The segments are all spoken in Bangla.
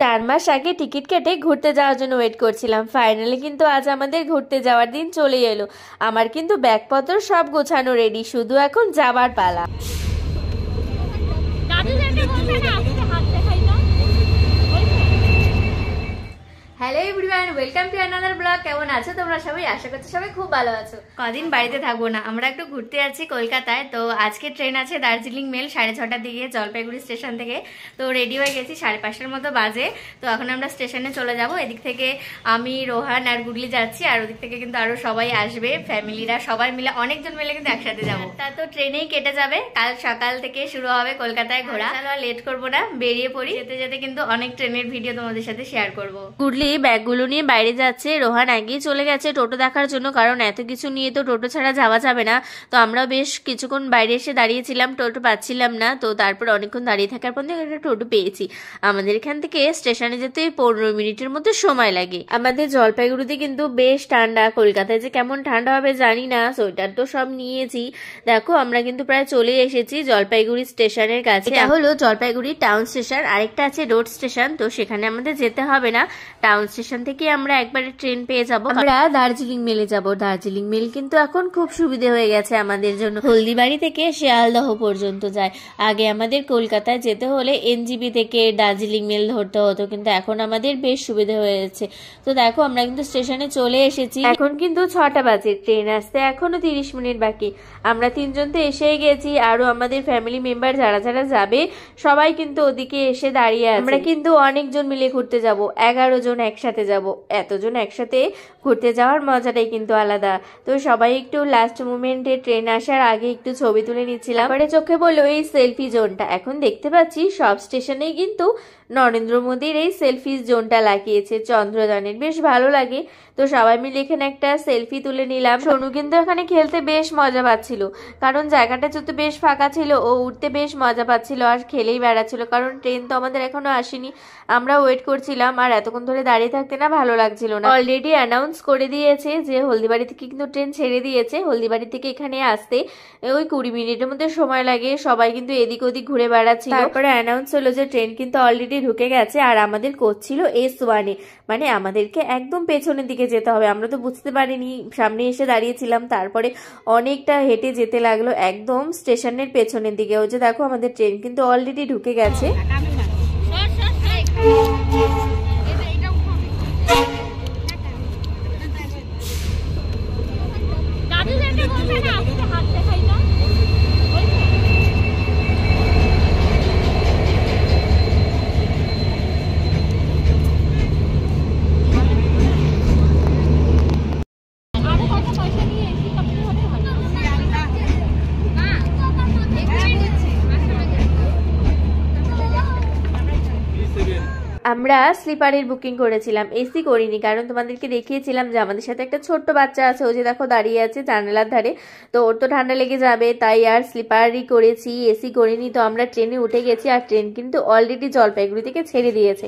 4 মাস আগে টিকিট কেটে ঘুরতে যাওয়ার জন্য ওয়েট করছিলাম। ফাইনালি কিন্তু আজ আমাদের ঘুরতে যাওয়ার দিন চলে এলো। আমার কিন্তু ব্যাগপত্র সব গোছানো রেডি, শুধু এখন যাবার পালা। Hello everyone, welcome to another blog. কেমন আছো তোমরা সবাই? আশা করছি সবাই খুব ভালো আছো। কদিন বাড়িতে থাকবো না, আমরা একটু ঘুরতে যাচ্ছি কলকাতায়। তো আজকে ট্রেন আছে দার্জিলিং মেল 6:30টার দিকে জলপাইগুড়ি স্টেশন থেকে। তো রেডি হয়ে গেছি, 5:30টার মতো বাজে। তো এখন আমরা স্টেশনে চলে যাব। এদিক থেকে আমি, রোহান আর গুগলি যাচ্ছি, আর ওদিক থেকে কিন্তু আরো সবাই আসবে, ফ্যামিলিরা সবাই মিলে, অনেকজন মিলে কিন্তু একসাথে যাবো। তা তো ট্রেনেই কেটে যাবে, কাল সকাল থেকে শুরু হবে কলকাতায় ঘোরা। চলো লেট করবো না, বেরিয়ে পড়ি। যেতে যেতে কিন্তু অনেক ট্রেনের ভিডিও তোমাদের সাথে শেয়ার করবো। গুগলি ব্যাগগুলো নিয়ে বাইরে যাচ্ছে, রোহান আগেই চলে গেছে টোটো দেখার জন্য, কারণ এত কিছু নিয়ে তো টোটো ছাড়া যাওয়া যাবে না। তো আমরা বেশ কিছুক্ষণ বাইরে এসে দাঁড়িয়েছিলাম, টোটো পাচ্ছিলাম না। তো তারপর অনেকক্ষণ দাঁড়িয়ে থাকার পর একটা টোটো পেয়েছি। আমাদের এখান থেকে স্টেশনে যেতে 15 মিনিটের মতো সময় লাগে। আমাদের জলপাইগুড়িতে কিন্তু বেশ ঠান্ডা, কলকাতায় যে কেমন ঠান্ডা হবে জানি না। সোয়েটার তো সব নিয়েছি। দেখো আমরা কিন্তু প্রায় চলে এসেছি জলপাইগুড়ি স্টেশনের কাছে। এটা হলো জলপাইগুড়ি টাউন স্টেশন, আরেকটা আছে রোড স্টেশন। তো সেখানে আমাদের যেতে হবে না, টাউন স্টেশন থেকে আমরা একবারে ট্রেন পেয়ে যাব। আমরা দার্জিলিং মেলে যাব। দার্জিলিং মেল কিন্তু এখন খুব সুবিধে হয়ে গেছে আমাদের জন্য, হলদিবাড়ি থেকে শিয়ালদহ পর্যন্ত যায়। আগে আমাদের কলকাতায় যেতে হলে এনজিবি থেকে দার্জিলিং মেল ধরতে হতো, কিন্তু এখন আমাদের বেশ সুবিধা হয়েছে। তো দেখো আমরা কিন্তু স্টেশনে চলে এসেছি। এখন কিন্তু 6টা বাজে, ট্রেন আসতে এখনো 30 মিনিট বাকি। আমরা 3 জন তো এসেই গেছি, আরো আমাদের ফ্যামিলি মেম্বার যারা যারা যাবে সবাই কিন্তু ওদিকে এসে দাঁড়িয়ে আছে। আমরা কিন্তু অনেকজন মিলে ঘুরতে যাব, 11 জন একসাথে যাব। এতজন একসাথে ঘুরতে যাওয়ার মজাটাই কিন্তু আলাদা। তো সবাই একটু লাস্ট মোমেন্টে ট্রেন আসার আগে একটু ছবি তুলে নিচ্ছিলাম। পরে চোখে বললো এই সেলফি জোনটা। এখন দেখতে পাচ্ছি সব স্টেশনেই কিন্তু নরেন্দ্র মোদীর এই সেলফি জোনটা লাগিয়েছে চন্দ্রযানের, বেশ ভালো লাগে। তো সবাই মিলে এখানে একটা সেলফি তুলে নিলাম। সোনু কিন্তু এখানে খেলতে বেশ মজা পাচ্ছিল, কারণ জায়গাটা যেহেতু বেশ ফাঁকা ছিল, ও উঠতে বেশ মজা পাচ্ছিল আর খেলেই বেড়াচ্ছিল। কারণ ট্রেন তো আমাদের এখনো আসেনি, আমরা ওয়েট করছিলাম, আর এতক্ষণ ধরে দাঁড়িয়ে থাকতে না ভালো লাগছিল না। অলরেডি অ্যানাউন্স করে দিয়েছে যে হলদিবাড়ি থেকে কিন্তু ট্রেন ছেড়ে দিয়েছে। হলদিবাড়ি থেকে এখানে আসতে ওই 20 মিনিটের মধ্যে সময় লাগে। সবাই কিন্তু এদিক ওদিক ঘুরে বেড়াচ্ছিল। তারপরে অ্যানাউন্স হলো যে ট্রেন কিন্তু অলরেডি ঢুকে গেছে, আর আমাদের কোচ ছিল S1-এ, মানে আমাদেরকে একদম পেছনের দিকে যেতে হবে। আমরা তো বুঝতে পারিনি, সামনে এসে দাঁড়িয়েছিলাম। তারপরে অনেকটা হেঁটে যেতে লাগলো একদম স্টেশনের পেছনের দিকে। ওই যে দেখো আমাদের ট্রেন কিন্তু অলরেডি ঢুকে গেছে। আমরা স্লিপারের বুকিং করেছিলাম, এসি করিনি, কারণ তোমাদেরকে দেখিয়েছিলাম যে আমাদের সাথে একটা ছোট্ট বাচ্চা আছে, ও যে দেখো দাঁড়িয়ে আছে জানালার ধারে। তো ওর তো ঠান্ডা লেগে যাবে, তাই আর স্লিপারই করেছি, এসি করিনি। তো আমরা ট্রেনে উঠে গেছি, আর ট্রেন কিন্তু অলরেডি জলপাইগুড়ি থেকে ছেড়ে দিয়েছে।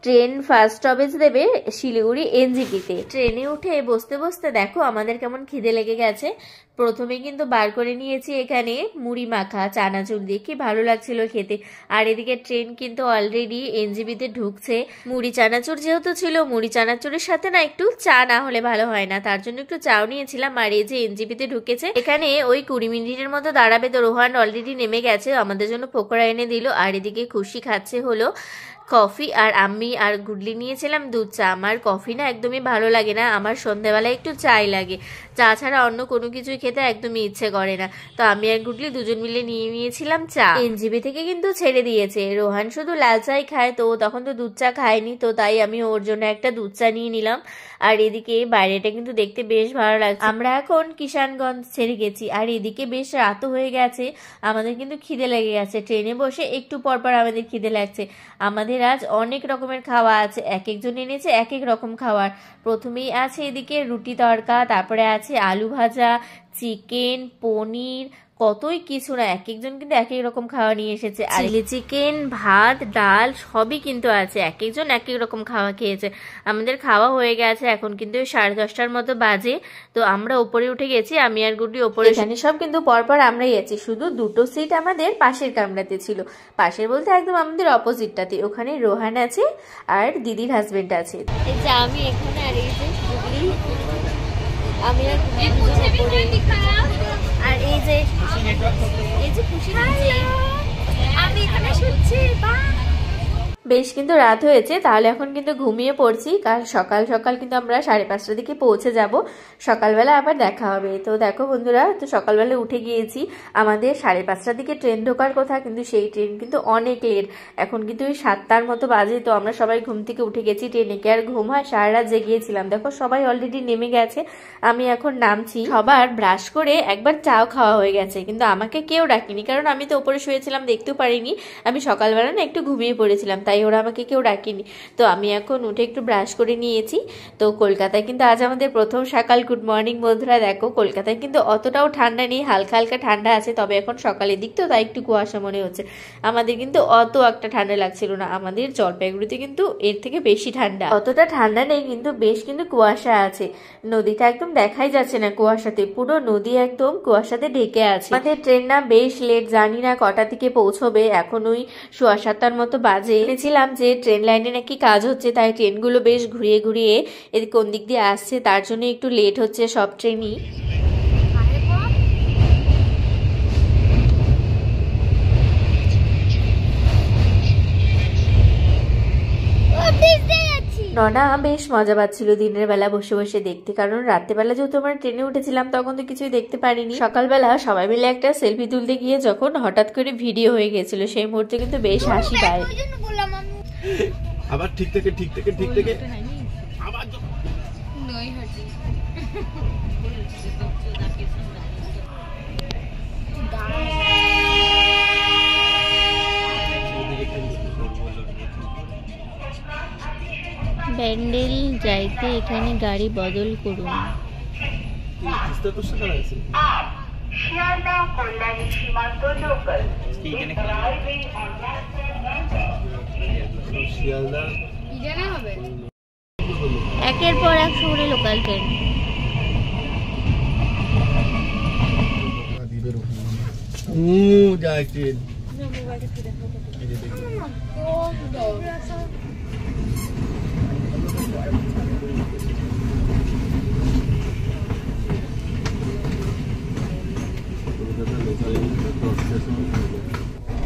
ট্রেন ফার্স্ট স্টপেজ দেবে শিলিগুড়ি এনজিপিতে। ট্রেনে উঠে বসতে বসতে দেখো আমাদের কেমন খিদে লেগে গেছে। প্রথমে কিন্তু বার করে নিয়েছি এখানে মুড়ি মাখা চানাচুর দিয়ে, কি ভালো লাগছিল খেতে। আর এদিকে ট্রেন কিন্তু অলরেডি এনজিপিতে ঢুকছে। মুড়ি চানাচুর যেহেতু ছিল, মুড়ি চানাচুরের সাথে না একটু চা না হলে ভালো হয় না, তার জন্য একটু চাও নিয়েছিলাম। আর এই যে এনজিপিতে ঢুকেছে, এখানে ওই 20 মিনিটের মতো দাঁড়াবে। তো রোহান অলরেডি নেমে গেছে, আমাদের জন্য পকোড়া এনে দিল। আর এদিকে খুশি খাচ্ছে হলো কফি, আর আমি আর গুডলি নিয়েছিলাম দুধ চা। আমার কফি না একদমই ভালো লাগে না, আমার সন্ধ্যাবেলায় একটু চাই লাগে, চা ছাড়া অন্য কোনো কিছুই খেতে একদমই ইচ্ছে করে না। তো আমি আর গুডলি দুজন মিলে নিয়ে নিয়েছিলাম চা। এনজিবি থেকে কিন্তু ছেড়ে দিয়েছে, রোহান শুধু লাল চাই খায়, তো তখন তো দুধ চা খায়নি, তো তাই আমি ওর জন্য একটা দুধ চা নিয়ে নিলাম। আর এদিকে বাইরেটা কিন্তু দেখতে বেশ ভালো লাগছে। আমরা এখন কিষানগঞ্জ ছেড়ে গেছি, আর এদিকে বেশ রাতও হয়ে গেছে, আমাদের কিন্তু খিদে লেগে গেছে। ট্রেনে বসে একটু পরপর আমাদের খিদে লাগছে। আমাদের আজ অনেক রকমের খাওয়া আছে, এক একজন এনেছে এক এক রকম খাবার। প্রথমেই আছে এদিকে রুটি তড়কা, তারপরে আছে আলু ভাজা, চিকেন, পনির, কতই কিছু না, এক একজন কিন্তু এক এক রকম খাওয়া নিয়ে এসেছে। আর চিলি চিকেন, ভাত, ডাল সবই কিন্তু আছে, এক একজন এক এক রকম খাওয়া খেয়েছে। আমাদের খাওয়া হয়ে গেছে, এখন কিন্তু 10:30টার মতো বাজে। তো আমরা উপরে উঠে গেছি, আমি আর গুড্ডি উপরে। এখানে সব কিন্তু পরপর আমরাই আছি, শুধু দুটো সিট আমাদের পাশের কামরাতে ছিল। পাশের বলতে একদম আমাদের অপোজিটটাতে, ওখানে রোহান আছে আর দিদির হাজবেন্ড আছে। এই যে আমি এখানে, আর এই যে গুগলি, আমি আর আর এই যে খুশি, আমি এখানে শুনছি। বেশ কিন্তু রাত হয়েছে, তাহলে এখন কিন্তু ঘুমিয়ে পড়ছি, কারণ সকাল সকাল কিন্তু আমরা 5:30টার দিকে পৌঁছে যাব, সকালবেলা আবার দেখা হবে। তো দেখো বন্ধুরা, তো সকালবেলা উঠে গিয়েছি, আমাদের 5:30টার দিকে ট্রেন ঢোকার কথা, কিন্তু সেই ট্রেন কিন্তু অনেক লেট, এখন কিন্তু ওই 7টার মতো বাজে। তো আমরা সবাই ঘুম থেকে উঠে গেছি, ট্রেনে কি আর ঘুম হয়, সারা রাত জেগিয়েছিলাম। দেখো সবাই অলরেডি নেমে গেছে, আমি এখন নামছি। সবার ব্রাশ করে একবার চাও খাওয়া হয়ে গেছে, কিন্তু আমাকে কেউ ডাকেনি, কারণ আমি তো উপরে শুয়েছিলাম, দেখতেও পারিনি। আমি সকালবেলা না একটু ঘুমিয়ে পড়েছিলাম, তাই ওরা আমাকে কেউ ডাকেনি। তো আমি এখন উঠে একটু ব্রাশ করে নিয়েছি। তো কলকাতায় কিন্তু আজ আমাদের প্রথম সকাল। গুড মর্নিং বন্ধুরা। দেখো কলকাতায় কিন্তু অতটাও ঠান্ডা নেই, হালকা হালকা ঠান্ডা আছে, তবে এখন সকালের দিক তো তাই একটু কুয়াশা মনে হচ্ছে। আমাদের কিন্তু অত একটা ঠান্ডা লাগছিল না, আমাদের জলপাইগুড়িতে কিন্তু এর থেকে বেশি ঠান্ডা। অতটা ঠান্ডা নেই, কিন্তু বেশ কিন্তু কুয়াশা আছে, নদীটা একদম দেখাই যাচ্ছে না কুয়াশাতে, পুরো নদী একদম কুয়াশাতে ঢেকে আছে। আমাদের ট্রেন না বেশ লেট, জানি না কটা থেকে পৌঁছবে, এখন ওই 7:15টার মতো বাজে। শুনেছিলাম যে ট্রেন লাইনে নাকি কাজ হচ্ছে, তাই ট্রেনগুলো বেশ ঘুরিয়ে ঘুরিয়ে এদিকে কোন দিক দিয়ে আসছে, তার জন্য একটু লেট হচ্ছে সব ট্রেনই। ননা বেশ মজা পাচ্ছিল দিনের বেলা বসে বসে দেখতে, কারণ রাত্রেবেলা যেহেতু আমরা ট্রেনে উঠেছিলাম তখন তো কিছুই দেখতে পারিনি। সকালবেলা সবাই মিলে একটা সেলফি তুলতে গিয়ে যখন হঠাৎ করে ভিডিও হয়ে গেছিল, সেই মুহূর্তে কিন্তু বেশ হাসি পায়। আবার ঠিক থেকে আবার ব্যান্ডেল যাইতে এখানে গাড়ি বদল করুন। একের পর এক শহরে লোকাল ট্রেন।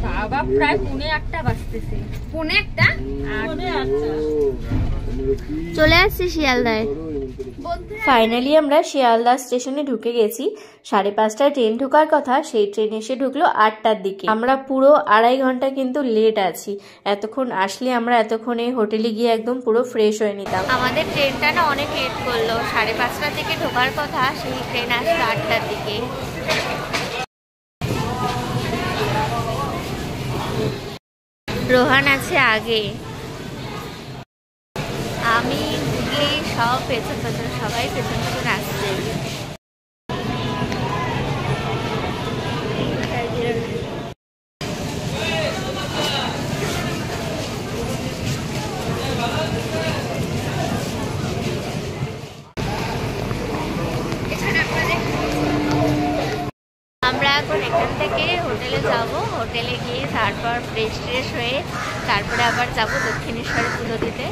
বাবা প্রায় 1:45 বাজতেছে। 1:45 চলে আসছি শিয়ালদায়। ফাইনালি আমরা শিয়ালদা স্টেশনে ঢুকে গেছি। 5:30টায় ট্রেন ঢোকার কথা, সেই ট্রেন এসে ঢুকলো 8টার দিকে। আমরা পুরো 2.5 ঘন্টা কিন্তু লেট আছি। এতক্ষণ আসলে আমরা এতক্ষণে হোটেলে গিয়ে একদম পুরো ফ্রেশ হয়ে নিতাম। আমাদের ট্রেনটা না অনেক লেট করলো, 5:30টা থেকে ঢোকার কথা, সেই ট্রেন আসলো 8টার দিকে। রোহান আছে আগে, আমি গুগলি সব পেছন পেছন, সবাই পেছন পেছন আসছে। আমরা এখন এখান থেকে হোটেলে যাব, হোটেলে গিয়ে তারপর ফ্রেশ হয়ে তারপরে আবার যাব দক্ষিণেশ্বরে পুজো দিতে।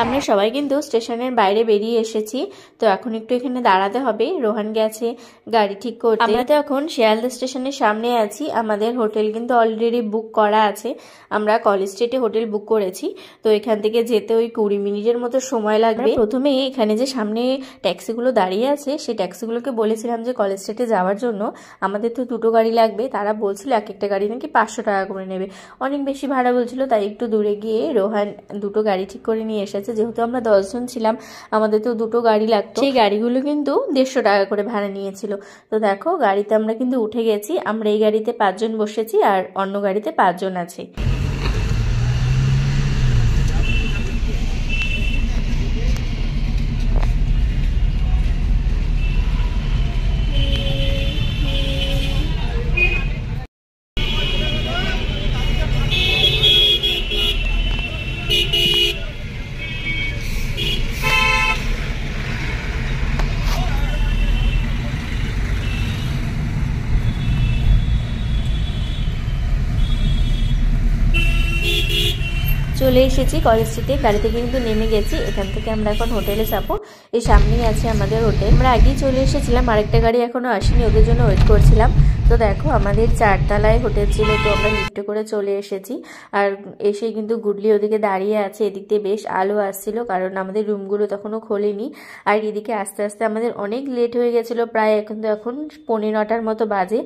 আমরা সবাই কিন্তু স্টেশনের বাইরে বেরিয়ে এসেছি। তো এখন একটু এখানে দাঁড়াতে হবে, রোহান গেছে গাড়ি ঠিক করতে। আমরা তো এখন শিয়ালদা স্টেশনের সামনে আছি, আমাদের হোটেল কিন্তু অলরেডি বুক করা আছে। আমরা কলেজ স্ট্রিটে হোটেল বুক করেছি। তো এখান থেকে যেতে ওই 20 মিনিটের মতো সময় লাগবে। প্রথমে এখানে যে সামনে ট্যাক্সিগুলো দাঁড়িয়ে আছে, সেই ট্যাক্সিগুলোকে বলেছিলাম যে কলেজ স্ট্রিটে যাওয়ার জন্য আমাদের তো 2টো গাড়ি লাগবে। তারা বলছিল এক একটা গাড়ি নাকি 500 টাকা করে নেবে, অনেক বেশি ভাড়া বলছিল। তাই একটু দূরে গিয়ে রোহান 2টো গাড়ি ঠিক করে নিয়ে এসেছে। যেহেতু আমরা 10 জন ছিলাম, আমাদের তো 2টো গাড়ি লাগতো। সেই গাড়িগুলো কিন্তু 150 টাকা করে ভাড়া নিয়েছিল। তো দেখো গাড়িতে আমরা কিন্তু উঠে গেছি। আমরা এই গাড়িতে 5 জন বসেছি আর অন্য গাড়িতে 5 জন আছে। চলে এসেছি কলেজ স্ট্রিটে, গাড়ি থেকে কিন্তু নেমে গেছি। এখান থেকে আমরা এখন হোটেলে যাবো। এই সামনেই আছে আমাদের হোটেল। আমরা আগেই চলে এসেছিলাম, আরেকটা গাড়ি এখনো আসেনি, ওদের জন্য ওয়েট করছিলাম। তো দেখো আমাদের 4 তলায় হোটেল ছিল, তো আমরা লিফটে করে চলে এসেছি। আর এসে কিন্তু গুডলি ওদিকে দাঁড়িয়ে আছে, এদিক দিয়ে বেশ আলো আসছিল, কারণ আমাদের রুমগুলো তখনও খোলেনি। আর এদিকে আস্তে আস্তে আমাদের অনেক লেট হয়ে গেছিলো, প্রায় এখন 9:15 মতো বাজে।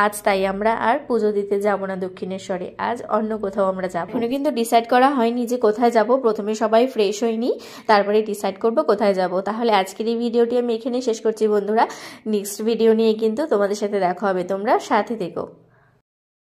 আজ তাই আমরা আর পুজো দিতে যাব না দক্ষিণেশ্বরে, আজ অন্য কোথাও আমরা যাবো। এখনো কিন্তু ডিসাইড করা হয়নি যে কোথায় যাব। প্রথমে সবাই ফ্রেশ হয়নি, তারপরে ডিসাইড করবো কোথায় যাব। তাহলে আজকের এই ভিডিওটি আমি এখানে শেষ করছি বন্ধুরা। নেক্সট ভিডিও নিয়ে কিন্তু তোমাদের সাথে দেখা হবে, তোমরা সাথে থেকো।